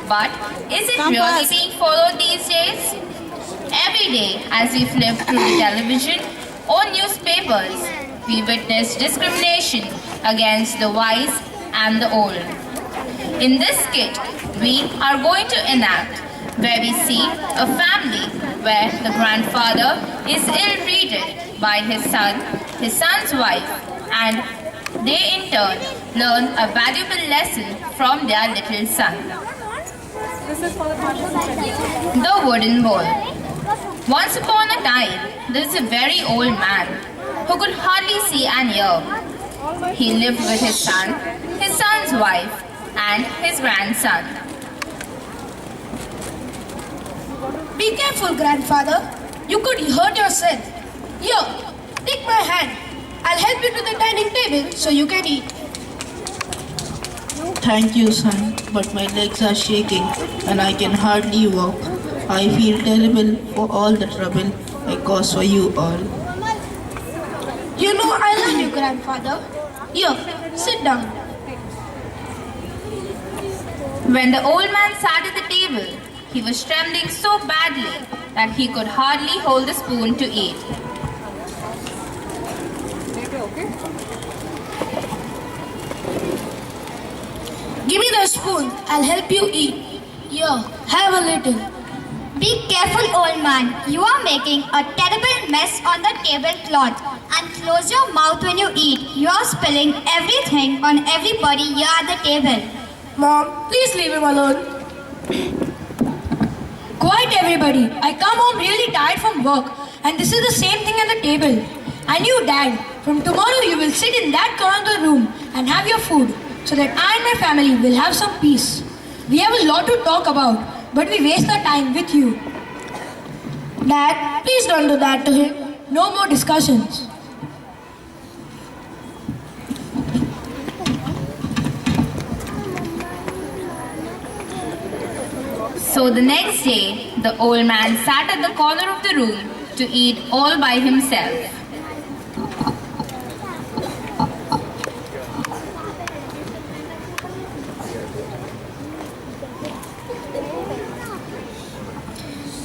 But is it really being followed these days? Every day, as we flip through the television or newspapers, we witness discrimination against the wise and the old. In this skit, we are going to enact where we see a family where the grandfather is ill-treated by his son's wife, and they in turn learn a valuable lesson from their little son. The Wooden Bowl. Once upon a time, there was a very old man who could hardly see and hear. He lived with his son's wife, and his grandson. Be careful, grandfather. You could hurt yourself. Here, take my hand. I'll help you to the dining table so you can eat. Thank you, son, but my legs are shaking and I can hardly walk. I feel terrible for all the trouble I caused for you all. You know I love you, grandfather. Here, sit down. When the old man sat at the table, he was trembling so badly that he could hardly hold the spoon to eat. Give me the spoon. I'll help you eat. Here, have a little. Be careful, old man. You are making a terrible mess on the tablecloth. And close your mouth when you eat. You are spilling everything on everybody here at the table. Mom, please leave him alone. Quiet, everybody. I come home really tired from work, and this is the same thing at the table. And you, Dad, from tomorrow you will sit in that corner of the room and have your food, so that I and my family will have some peace. We have a lot to talk about, but we waste our time with you. Dad, please don't do that to him. No more discussions. So the next day, the old man sat at the corner of the room to eat all by himself.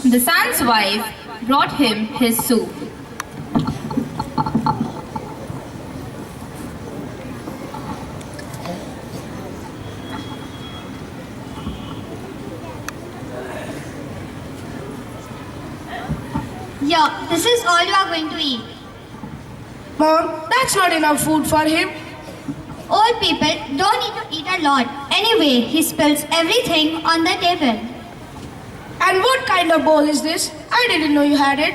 The son's wife brought him his soup. Here, this is all you are going to eat. Mom, that's not enough food for him. Old people don't need to eat a lot. Anyway, he spills everything on the table. And what kind of bowl is this? I didn't know you had it.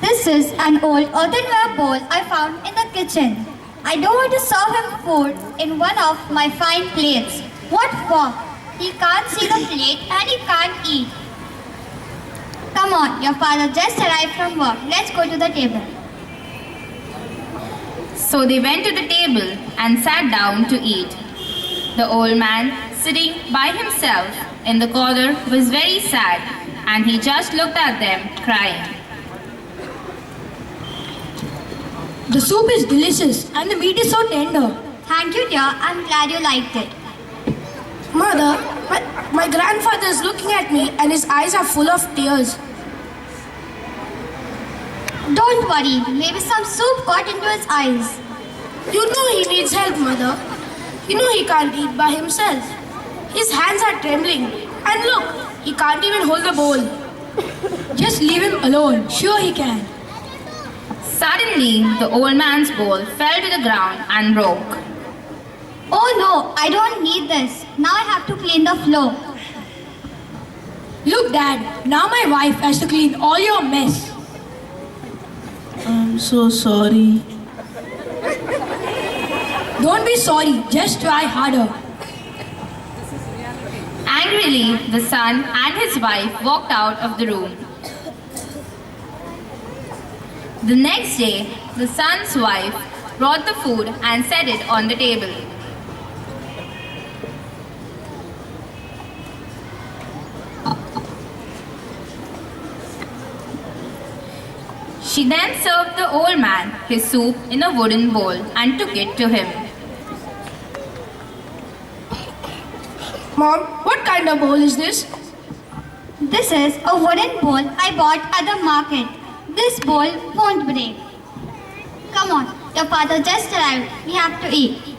This is an old earthenware bowl I found in the kitchen. I don't want to serve him food in one of my fine plates. What for? He can't see the plate and he can't eat. Come on, your father just arrived from work. Let's go to the table. So they went to the table and sat down to eat. The old man, sitting by himself in the corner, was very sad, and he just looked at them, crying. The soup is delicious and the meat is so tender. Thank you, dear. I'm glad you liked it. Mother, my grandfather is looking at me and his eyes are full of tears. Don't worry. Maybe some soup got into his eyes. You know he needs help, Mother. You know he can't eat by himself. His hands are trembling. And look, he can't even hold the bowl. Just leave him alone. Sure he can. Suddenly, the old man's bowl fell to the ground and broke. Oh no, I don't need this. Now I have to clean the floor. Look, Dad, now my wife has to clean all your mess. I'm so sorry. Don't be sorry, just try harder. Angrily, the son and his wife walked out of the room. The next day, the son's wife brought the food and set it on the table. She then served the old man his soup in a wooden bowl and took it to him. Mom, what kind of bowl is this? This is a wooden bowl I bought at the market. This bowl won't break. Come on, your father just arrived. We have to eat.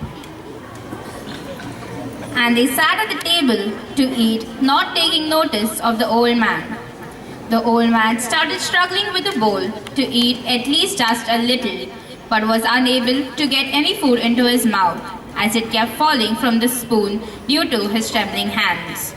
And they sat at the table to eat, not taking notice of the old man. The old man started struggling with the bowl to eat at least just a little, but was unable to get any food into his mouth as it kept falling from the spoon due to his trembling hands.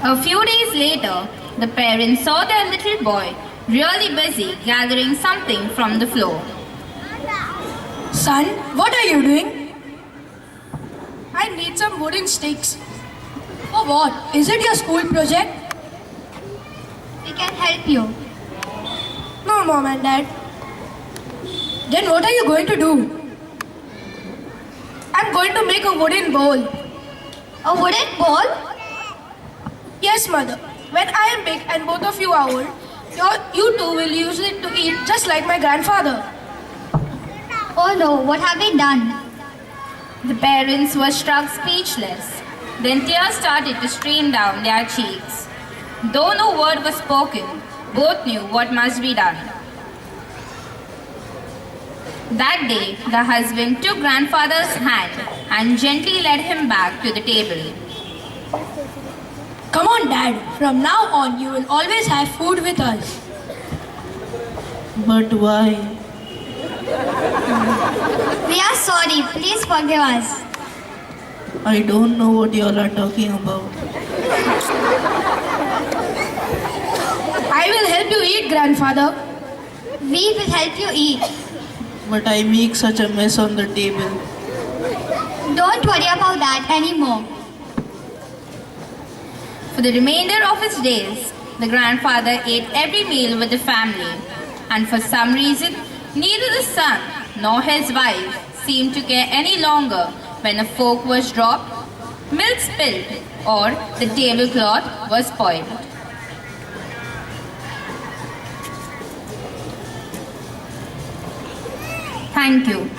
A few days later, the parents saw their little boy really busy gathering something from the floor. Son, what are you doing? I need some wooden sticks. For what? Is it your school project? We can help you. No, Mom and Dad. Then what are you going to do? I'm going to make a wooden bowl. A wooden bowl? Yes, Mother. When I am big and both of you are old, you two will use it to eat just like my grandfather. Oh no, what have we done? The parents were struck speechless. Then tears started to stream down their cheeks. Though no word was spoken, both knew what must be done. That day, the husband took grandfather's hand and gently led him back to the table. Come on, Dad. From now on, you will always have food with us. But why? We are sorry. Please forgive us. I don't know what you all are talking about. I will help you eat, grandfather. We will help you eat. But I make such a mess on the table. Don't worry about that anymore. For the remainder of his days, the grandfather ate every meal with the family, and for some reason, neither the son nor his wife seemed to care any longer when a fork was dropped, milk spilled, or the tablecloth was spoiled. Thank you.